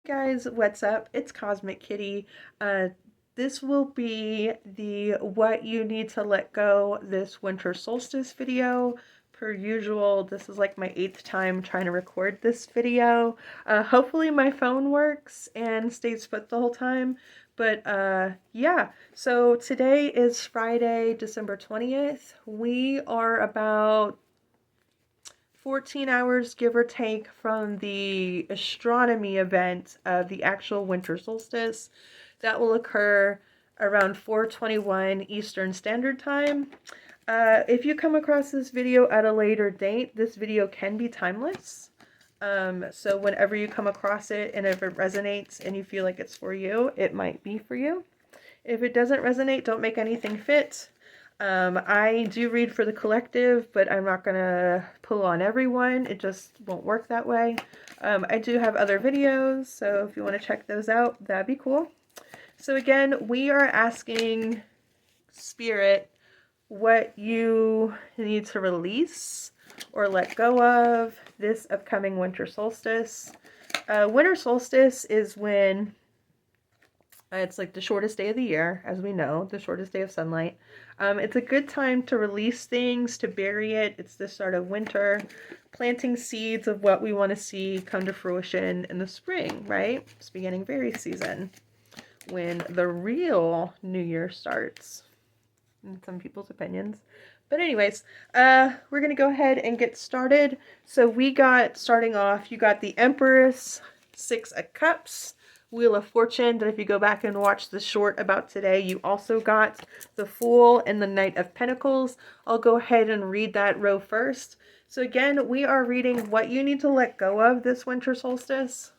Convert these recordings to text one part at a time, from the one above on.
Guys, what's up? It's Cosmic Kitty. This will be the what you need to let go this winter solstice video. Per usual, this is like my 8th time trying to record this video. Hopefully my phone works and stays put the whole time. But yeah, so today is Friday, December 20th. We are about 14 hours, give or take, from the astronomy event of the actual winter solstice. That will occur around 4:21 Eastern Standard Time. If you come across this video at a later date, this video can be timeless. So whenever you come across it and if it resonates and you feel like it's for you, it might be for you. If it doesn't resonate, don't make anything fit. I do read for the collective, but I'm not going to pull on everyone. It just won't work that way. I do have other videos, so if you want to check those out, that'd be cool. So again, we are asking Spirit what you need to release or let go of this upcoming winter solstice. Winter solstice is when it's like the shortest day of the year, as we know, the shortest day of sunlight. It's a good time to release things, to bury it. It's the start of winter, planting seeds of what we want to see come to fruition in the spring, right? It's beginning berry season, when the real New Year starts, in some people's opinions. But anyways, we're going to go ahead and get started. So we got, starting off, you got the Empress, 6 of Cups, Wheel of Fortune, that if you go back and watch the short about today, you also got the Fool and the Knight of Pentacles. I'll go ahead and read that row first. So again, we are reading what you need to let go of this winter solstice.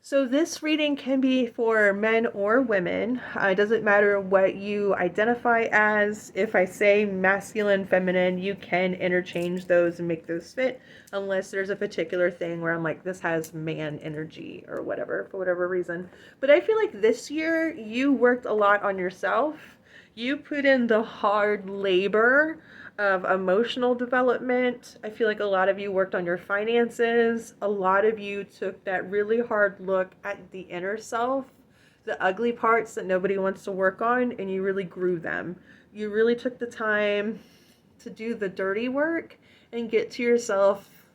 So this reading can be for men or women. It doesn't matter what you identify as. If I say masculine, feminine, you can interchange those and make those fit, unless there's a particular thing where I'm like, this has man energy or whatever, for whatever reason. But I feel like this year you worked a lot on yourself. You put in the hard labor of emotional development. I feel like a lot of you worked on your finances. A lot of you took that really hard look at the inner self, the ugly parts that nobody wants to work on, and you really grew them. You really took the time to do the dirty work and get to yourself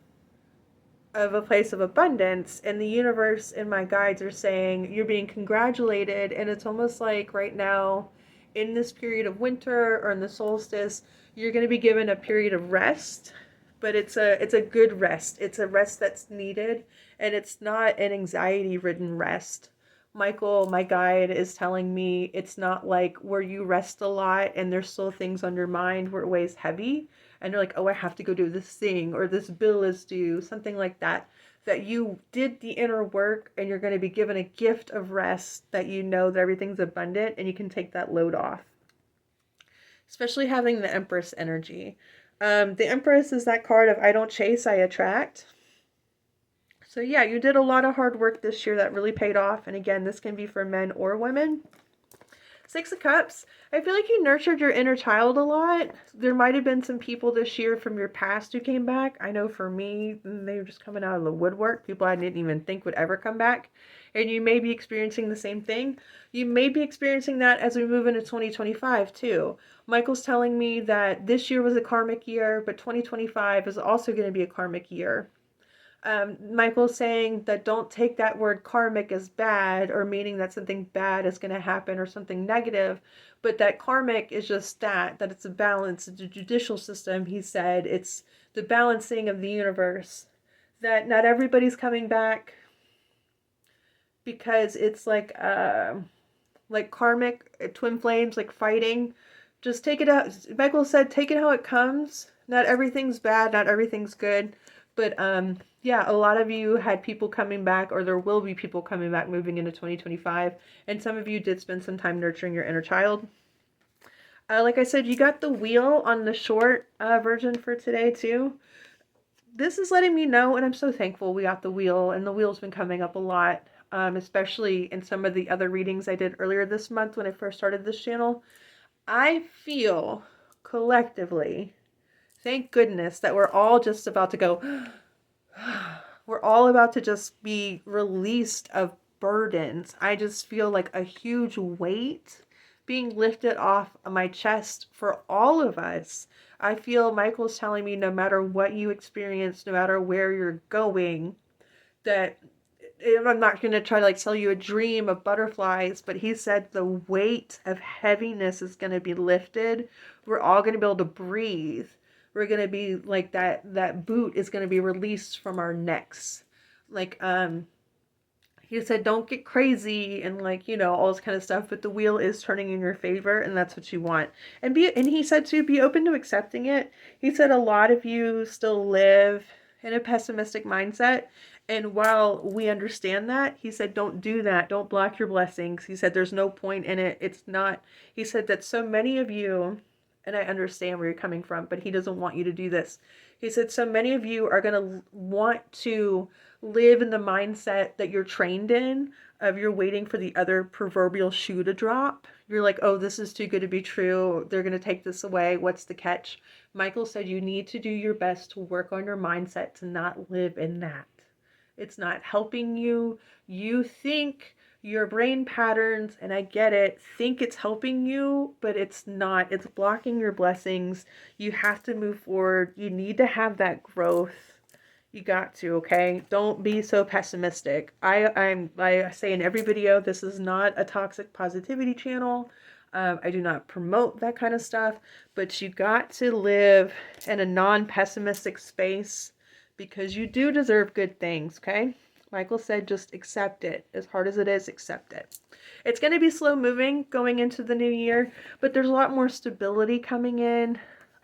of a place of abundance, and the universe and my guides are saying you're being congratulated. And it's almost like right now in this period of winter or in the solstice, you're going to be given a period of rest, but it's a good rest. It's a rest that's needed, and it's not an anxiety ridden rest. Michael, my guide, is telling me it's not like where you rest a lot and there's still things on your mind where it weighs heavy and you're like, oh, I have to go do this thing, or this bill is due, something like that. That you did the inner work and you're going to be given a gift of rest, that you know that everything's abundant and you can take that load off. Especially having the Empress energy. The Empress is that card of I don't chase, I attract. So yeah, you did a lot of hard work this year that really paid off. And again, this can be for men or women. 6 of Cups, I feel like you nurtured your inner child a lot. There might have been some people this year from your past who came back. I know for me, they were just coming out of the woodwork. People I didn't even think would ever come back. And you may be experiencing the same thing. You may be experiencing that as we move into 2025 too. Michael's telling me that this year was a karmic year, but 2025 is also going to be a karmic year. Michael's saying that don't take that word karmic as bad, or meaning that something bad is going to happen or something negative, but that karmic is just that it's a balance. It's a judicial system. He said it's the balancing of the universe, that not everybody's coming back because it's like karmic twin flames, like fighting. Just take it out. Michael said, take it how it comes. Not everything's bad, not everything's good. But yeah, a lot of you had people coming back, or there will be people coming back moving into 2025. And some of you did spend some time nurturing your inner child. Like I said, you got the wheel on the short version for today too. This is letting me know, and I'm so thankful we got the wheel, and the wheel's been coming up a lot, especially in some of the other readings I did earlier this month when I first started this channel. I feel collectively, thank goodness, that we're all just about to go We're all about to just be released of burdens. I just feel like a huge weight being lifted off of my chest for all of us. I feel Michael's telling me no matter what you experience, no matter where you're going, that I'm not going to try to like sell you a dream of butterflies, but he said the weight of heaviness is going to be lifted. We're all going to be able to breathe. We're going to be like that boot is going to be released from our necks. Like he said don't get crazy and like, you know, all this kind of stuff, but the wheel is turning in your favor and that's what you want. And he said to be open to accepting it. He said a lot of you still live in a pessimistic mindset, and while we understand that, he said don't do that, don't block your blessings. He said there's no point in it. It's not, he said that so many of you, and I understand where you're coming from, but he doesn't want you to do this. He said so many of you are going to want to live in the mindset that you're trained in, of you're waiting for the other proverbial shoe to drop. You're like, oh, this is too good to be true. They're going to take this away. What's the catch? Michael said you need to do your best to work on your mindset to not live in that. It's not helping you. You think your brain patterns, and I get it, think it's helping you, but it's not. It's blocking your blessings. You have to move forward. You need to have that growth. You got to, okay? Don't be so pessimistic. I say in every video, this is not a toxic positivity channel. I do not promote that kind of stuff, but you got to live in a non-pessimistic space because you do deserve good things, okay? Michael said just accept it. As hard as it is, accept it. It's going to be slow moving going into the new year, but there's a lot more stability coming in.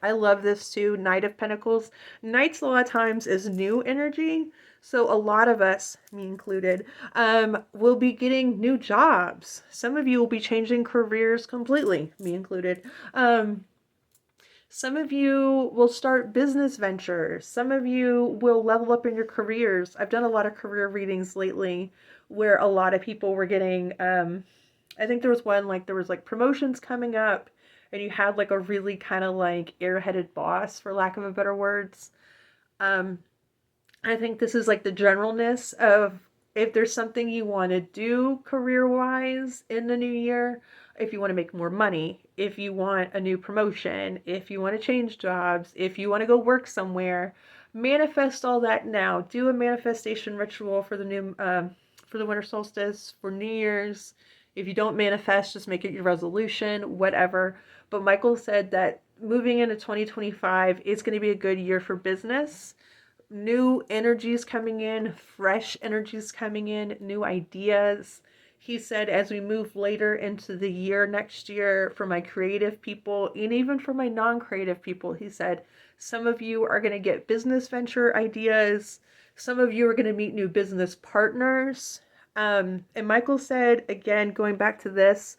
I love this too. Knight of Pentacles. Knights a lot of times is new energy. So a lot of us, me included, will be getting new jobs. Some of you will be changing careers completely, me included. Some of you will start business ventures. Some of you will level up in your careers. I've done a lot of career readings lately where a lot of people were getting, I think there was one, like there was like promotions coming up and you had like a really kind of like airheaded boss, for lack of a better words. I think this is like the generalness of if there's something you want to do career-wise in the new year, if you want to make more money, if you want a new promotion, if you want to change jobs, if you want to go work somewhere, manifest all that now. Do a manifestation ritual for the new, for the winter solstice, for New Year's. If you don't manifest, just make it your resolution, whatever. But Michael said that moving into 2025 is going to be a good year for business. New energies coming in, fresh energies coming in, new ideas. He said as we move later into the year next year, for my creative people and even for my non-creative people, he said some of you are going to get business venture ideas. Some of you are going to meet new business partners. And Michael said, again, going back to this,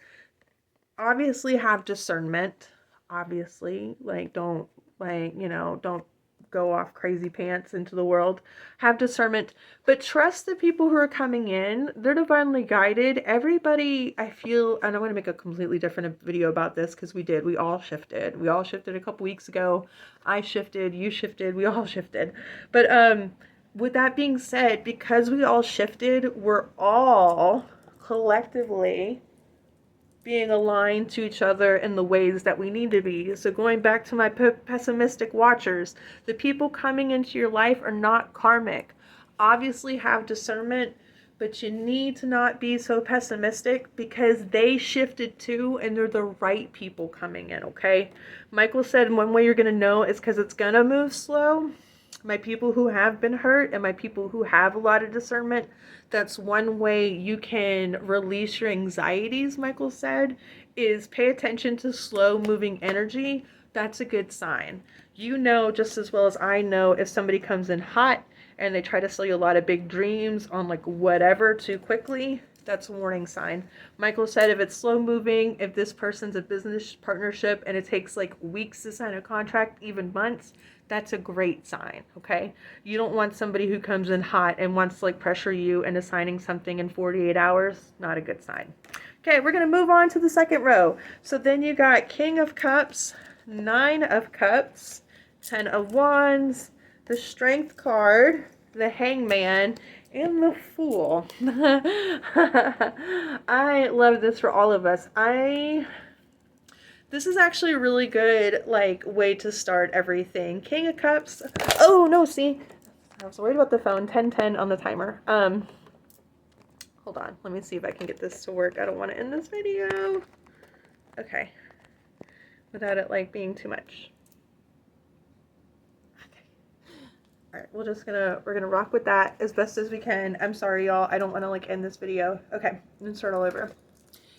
obviously have discernment. Obviously, like don't, like, you know, don't go off crazy pants into the world. Have discernment, but trust the people who are coming in. They're divinely guided. Everybody, I feel, and I'm going to make a completely different video about this because we all shifted. We all shifted a couple weeks ago. I shifted, you shifted, we all shifted. But with that being said, because we all shifted, we're all collectively being aligned to each other in the ways that we need to be. So going back to my pessimistic watchers, the people coming into your life are not karmic. Obviously have discernment, but you need to not be so pessimistic because they shifted too and they're the right people coming in, okay? Michael said one way you're going to know is because it's going to move slow. My people who have been hurt and my people who have a lot of discernment, that's one way you can release your anxieties, Michael said, is pay attention to slow moving energy. That's a good sign. You know just as well as I know if somebody comes in hot and they try to sell you a lot of big dreams on like whatever too quickly, that's a warning sign. Michael said if it's slow moving, if this person's a business partnership and it takes like weeks to sign a contract, even months, that's a great sign, okay? You don't want somebody who comes in hot and wants to like pressure you into signing something in 48 hours. Not a good sign. Okay, we're going to move on to the second row. So then you got King of Cups, 9 of Cups, 10 of Wands, the Strength card, the Hangman, and the Fool. I love this for all of us. This is actually a really good, like, way to start everything. King of Cups. Oh, no, see? I was worried about the phone. 10:10 on the timer. Hold on. Let me see if I can get this to work. I don't want to end this video. Okay. Without it, like, being too much. Okay. Alright, we're gonna rock with that as best as we can. I'm sorry, y'all. I don't want to, like, end this video. Okay. I'm gonna start all over.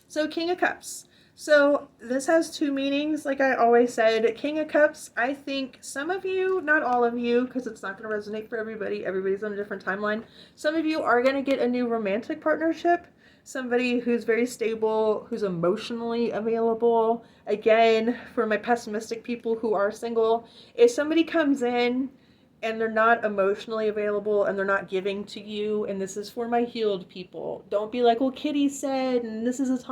So, King of Cups. So this has two meanings, like I always said. King of Cups, I think some of you, not all of you, because it's not going to resonate for everybody. Everybody's on a different timeline. Some of you are going to get a new romantic partnership. Somebody who's very stable, who's emotionally available. Again, for my pessimistic people who are single, if somebody comes in and they're not emotionally available and they're not giving to you, and this is for my healed people, don't be like, well, Kitty said, and this is a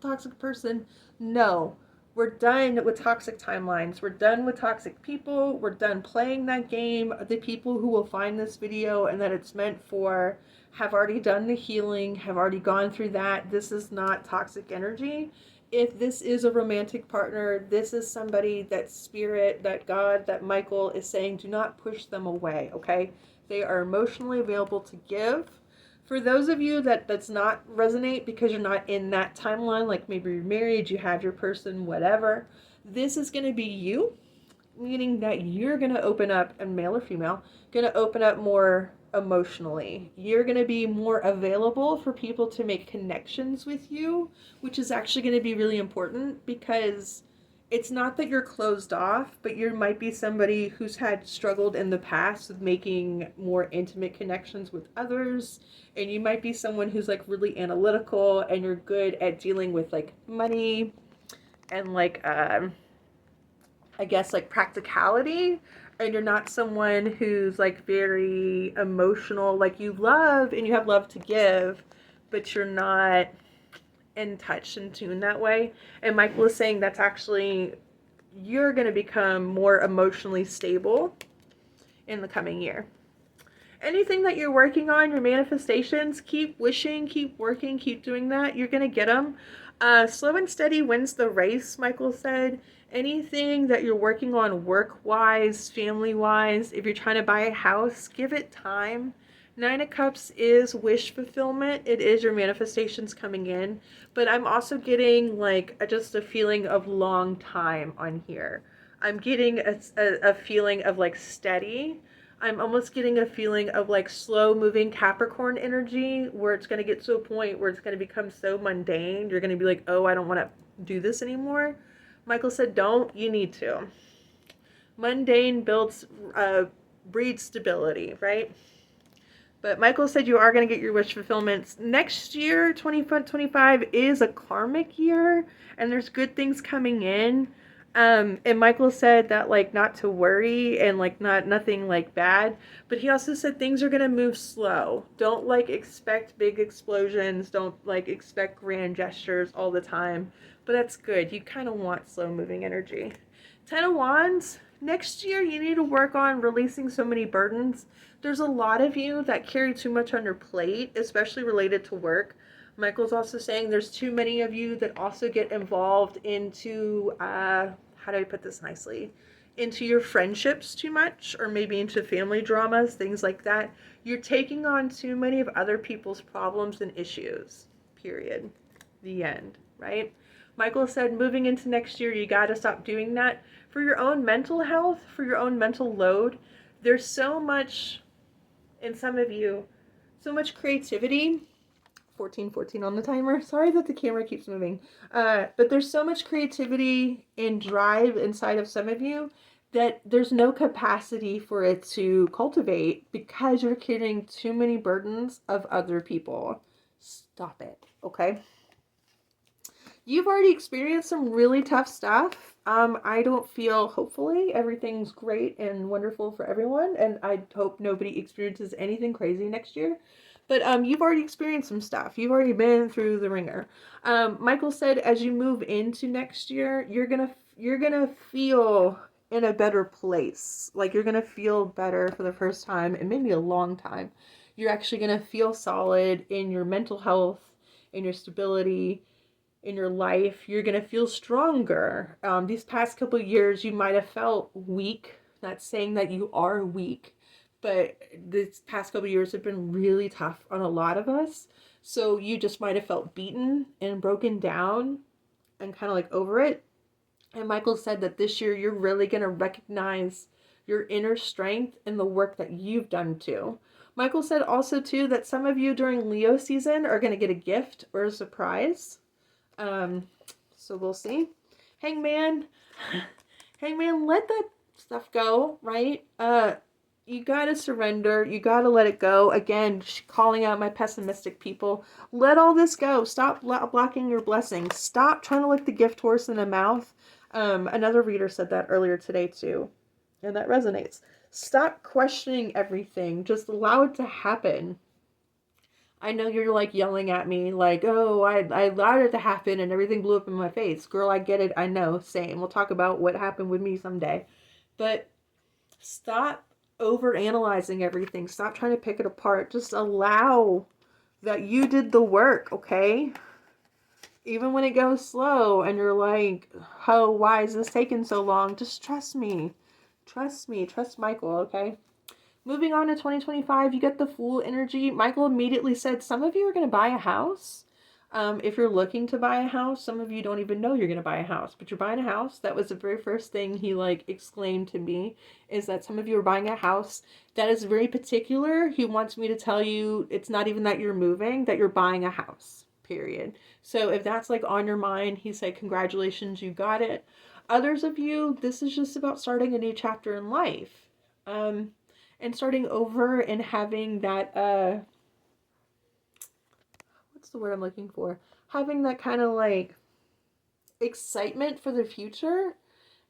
toxic person. No, we're done with toxic timelines. We're done with toxic people. We're done playing that game. The people who will find this video and that it's meant for have already done the healing, have already gone through that. This is not toxic energy. If this is a romantic partner, this is somebody that spirit, that God, that Michael is saying, do not push them away, okay? They are emotionally available to give. For those of you that that's not resonate because you're not in that timeline, like maybe you're married, you have your person, whatever, this is going to be you, meaning that you're going to open up, and male or female, going to open up more emotionally. You're going to be more available for people to make connections with you, which is actually going to be really important because it's not that you're closed off, but you might be somebody who's had struggled in the past with making more intimate connections with others, and you might be someone who's like really analytical and you're good at dealing with like money and like I guess like practicality, and you're not someone who's like very emotional, like you love and you have love to give, but you're not in touch and tune that way. And Michael is saying that's actually, you're going to become more emotionally stable in the coming year. Anything that you're working on, your manifestations, keep wishing, keep working, keep doing that. You're going to get them. Slow and steady wins the race, Michael said. Anything that you're working on work-wise, family-wise, if you're trying to buy a house, give it time. Nine of Cups is wish fulfillment. It is your manifestations coming in. But I'm also getting like just a feeling of long time on here. I'm getting a feeling of like steady. I'm almost getting a feeling of like slow moving Capricorn energy where it's going to get to a point where it's going to become so mundane. You're going to be like, oh, I don't want to do this anymore. Michael said, don't, you need to. Mundane breeds stability, right? But Michael said you are going to get your wish fulfillments. Next year, 2025, is a karmic year, and there's good things coming in. And Michael said that, like, not to worry and, like, nothing, like, bad. But he also said things are going to move slow. Don't, like, expect big explosions. Don't, like, expect grand gestures all the time. But that's good. You kind of want slow-moving energy. 10 of Wands. Next year, you need to work on releasing so many burdens. There's a lot of you that carry too much on your plate, especially related to work. Michael's also saying there's too many of you that also get involved into, how do I put this nicely? Into your friendships too much, or maybe into family dramas, things like that. You're taking on too many of other people's problems and issues, period. The end, right? Michael said moving into next year, you got to stop doing that. For your own mental health, for your own mental load, there's so much, in some of you, so much creativity. 14:14 on the timer. Sorry that the camera keeps moving. But there's so much creativity and drive inside of some of you that there's no capacity for it to cultivate because you're carrying too many burdens of other people. Stop it, okay? You've already experienced some really tough stuff. I don't feel, hopefully, everything's great and wonderful for everyone, and I hope nobody experiences anything crazy next year. But you've already experienced some stuff. You've already been through the ringer. Michael said as you move into next year, you're gonna feel in a better place. Like, you're going to feel better for the first time in maybe a long time. You're actually going to feel solid in your mental health, in your stability, in your life. You're going to feel stronger. These past couple of years, you might have felt weak. Not saying that you are weak, but these past couple of years have been really tough on a lot of us. So you just might have felt beaten and broken down and kind of like over it. And Michael said that this year you're really going to recognize your inner strength and the work that you've done too. Michael said also too that some of you during Leo season are going to get a gift or a surprise. Um, so we'll see. Hangman, Hangman, let that stuff go, right? You gotta surrender. You gotta let it go. Again, calling out my pessimistic people. Let all this go. Stop blocking your blessings. Stop trying to lick the gift horse in the mouth. Another reader said that earlier today too, and that resonates. Stop questioning everything. Just allow it to happen. I know you're like yelling at me, like, oh, I allowed it to happen and everything blew up in my face. Girl, I get it. I know. Same. We'll talk about what happened with me someday. But stop over analyzing everything. Stop trying to pick it apart. Just allow that you did the work, okay? Even when it goes slow and you're like, oh, why is this taking so long? Just trust me. Trust me. Trust Michael, okay? Moving on to 2025, you get the Fool energy. Michael immediately said some of you are going to buy a house. If you're looking to buy a house, some of you don't even know you're going to buy a house, but you're buying a house. That was the very first thing he like exclaimed to me, is that some of you are buying a house. That is very particular. He wants me to tell you it's not even that you're moving, that you're buying a house, period. So if that's like on your mind, he said, congratulations, you got it. Others of you, this is just about starting a new chapter in life. And starting over and having that what's the word I'm looking for? Having that kind of like excitement for the future,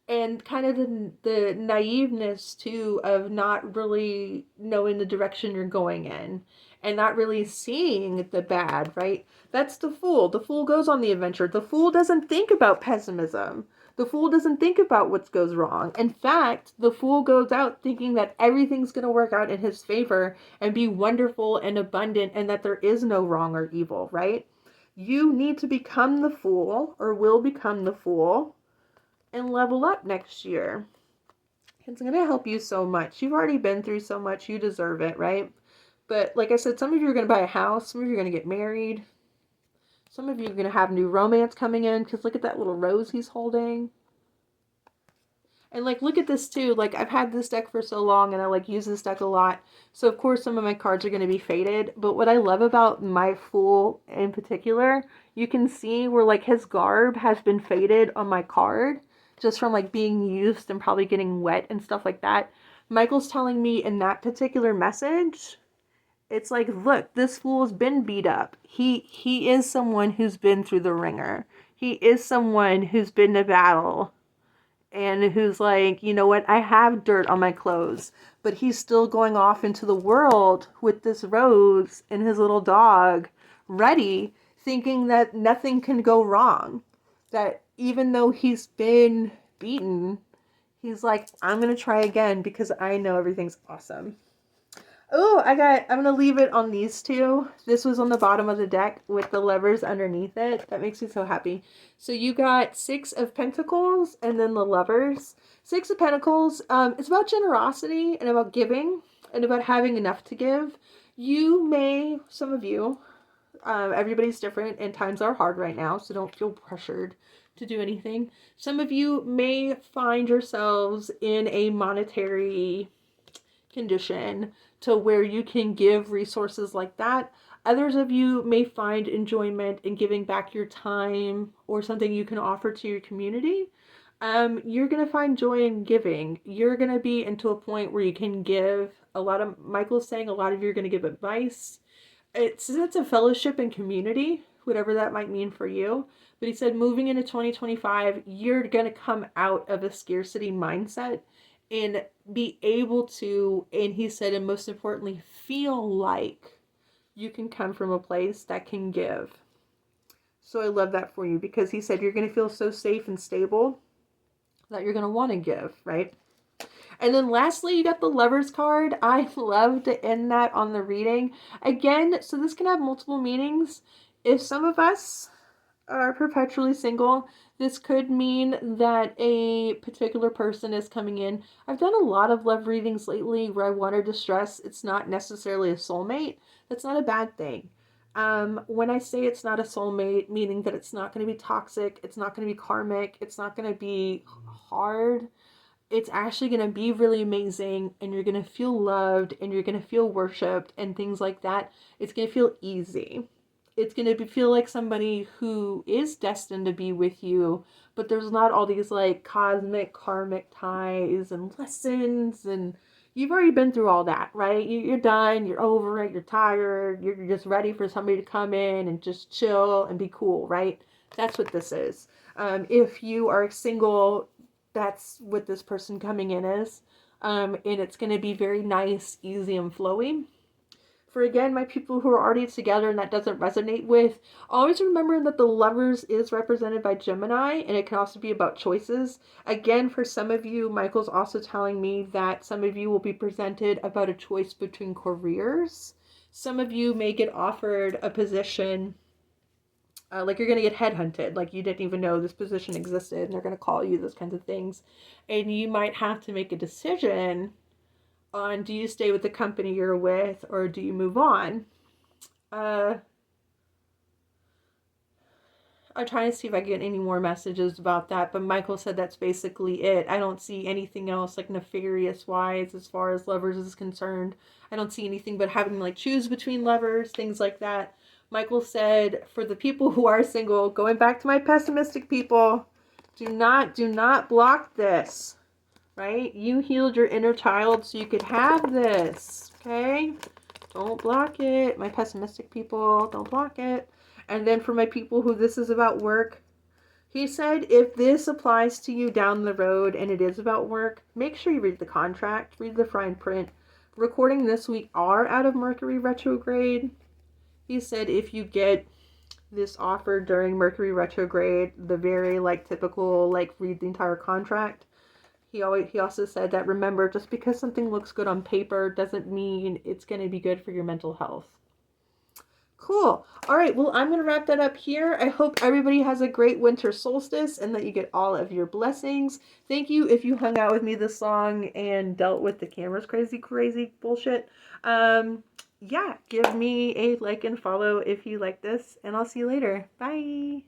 and kind of the naiveness too of not really knowing the direction you're going in and not really seeing the bad, right? That's the Fool. The Fool goes on the adventure. The Fool doesn't think about pessimism. The Fool doesn't think about what goes wrong. In fact, the Fool goes out thinking that everything's going to work out in his favor and be wonderful and abundant, and that there is no wrong or evil, right? You need to become the Fool, or will become the Fool, and level up next year. It's going to help you so much. You've already been through so much. You deserve it, right? But like I said, some of you are going to buy a house. Some of you are going to get married. Some of you are going to have new romance coming in, because look at that little rose he's holding. And like, look at this too. Like, I've had this deck for so long and I like use this deck a lot. So of course some of my cards are going to be faded. But what I love about my Fool in particular, you can see where like his garb has been faded on my card, just from like being used and probably getting wet and stuff like that. Michael's telling me in that particular message, it's like, look, this Fool's been beat up. He is someone who's been through the ringer. He is someone who's been to battle and who's like, you know what, I have dirt on my clothes, but he's still going off into the world with this rose and his little dog, ready, thinking that nothing can go wrong. That even though he's been beaten, he's like, I'm going to try again because I know everything's awesome. Oh, I'm going to leave it on these two. This was on the bottom of the deck with the Lovers underneath it. That makes me so happy. So you got Six of Pentacles and then the Lovers. Six of Pentacles, it's about generosity and about giving and about having enough to give. You may, some of you, everybody's different and times are hard right now, so don't feel pressured to do anything. Some of you may find yourselves in a monetary condition to where you can give resources like that. Others of you may find enjoyment in giving back your time or something you can offer to your community. You're going to find joy in giving. You're going to be into a point where you can give a lot of, Michael's saying a lot of you are going to give advice. It's a fellowship and community, whatever that might mean for you. But he said moving into 2025, you're going to come out of a scarcity mindset and be able to, and he said, and most importantly, feel like you can come from a place that can give. So I love that for you, because he said you're going to feel so safe and stable that you're going to want to give, right? And then lastly, you got the Lovers card. I love to end that on the reading. Again, so this can have multiple meanings. If some of us are perpetually single, this could mean that a particular person is coming in. I've done a lot of love readings lately where I wanted to stress it's not necessarily a soulmate. That's not a bad thing. When I say it's not a soulmate, meaning that it's not going to be toxic, it's not going to be karmic, it's not going to be hard, it's actually going to be really amazing, and you're going to feel loved and you're going to feel worshipped and things like that. It's going to feel easy. It's going to feel like somebody who is destined to be with you, but there's not all these like cosmic karmic ties and lessons, and you've already been through all that, right? You're done, you're over it, you're tired, you're just ready for somebody to come in and just chill and be cool, right? That's what this is. If you are single, that's what this person coming in is. And it's going to be very nice, easy, and flowy. For again, my people who are already together and that doesn't resonate with, always remember that the Lovers is represented by Gemini, and it can also be about choices. Again, for some of you, Michael's also telling me that some of you will be presented about a choice between careers. Some of you may get offered a position, like you're going to get headhunted, like you didn't even know this position existed, and they're going to call you, those kinds of things. And you might have to make a decision on, do you stay with the company you're with or do you move on? I'm trying to see if I get any more messages about that, but Michael said that's basically it. I don't see anything else like nefarious wise as far as Lovers is concerned. I don't see anything but having to like choose between lovers, things like that. Michael said for the people who are single, going back to my pessimistic people, do not block this, right? You healed your inner child so you could have this, okay? Don't block it. My pessimistic people, don't block it. And then for my people who this is about work, he said if this applies to you down the road and it is about work, make sure you read the contract, read the fine print. Recording this, we are out of Mercury retrograde. He said if you get this offer during Mercury retrograde, the very like typical like read the entire contract. He also said that remember, just because something looks good on paper doesn't mean it's going to be good for your mental health. Cool. All right, well, I'm going to wrap that up here. I hope everybody has a great winter solstice and that you get all of your blessings. Thank you if you hung out with me this long and dealt with the camera's crazy bullshit. Yeah, give me a like and follow if you like this, and I'll see you later. Bye.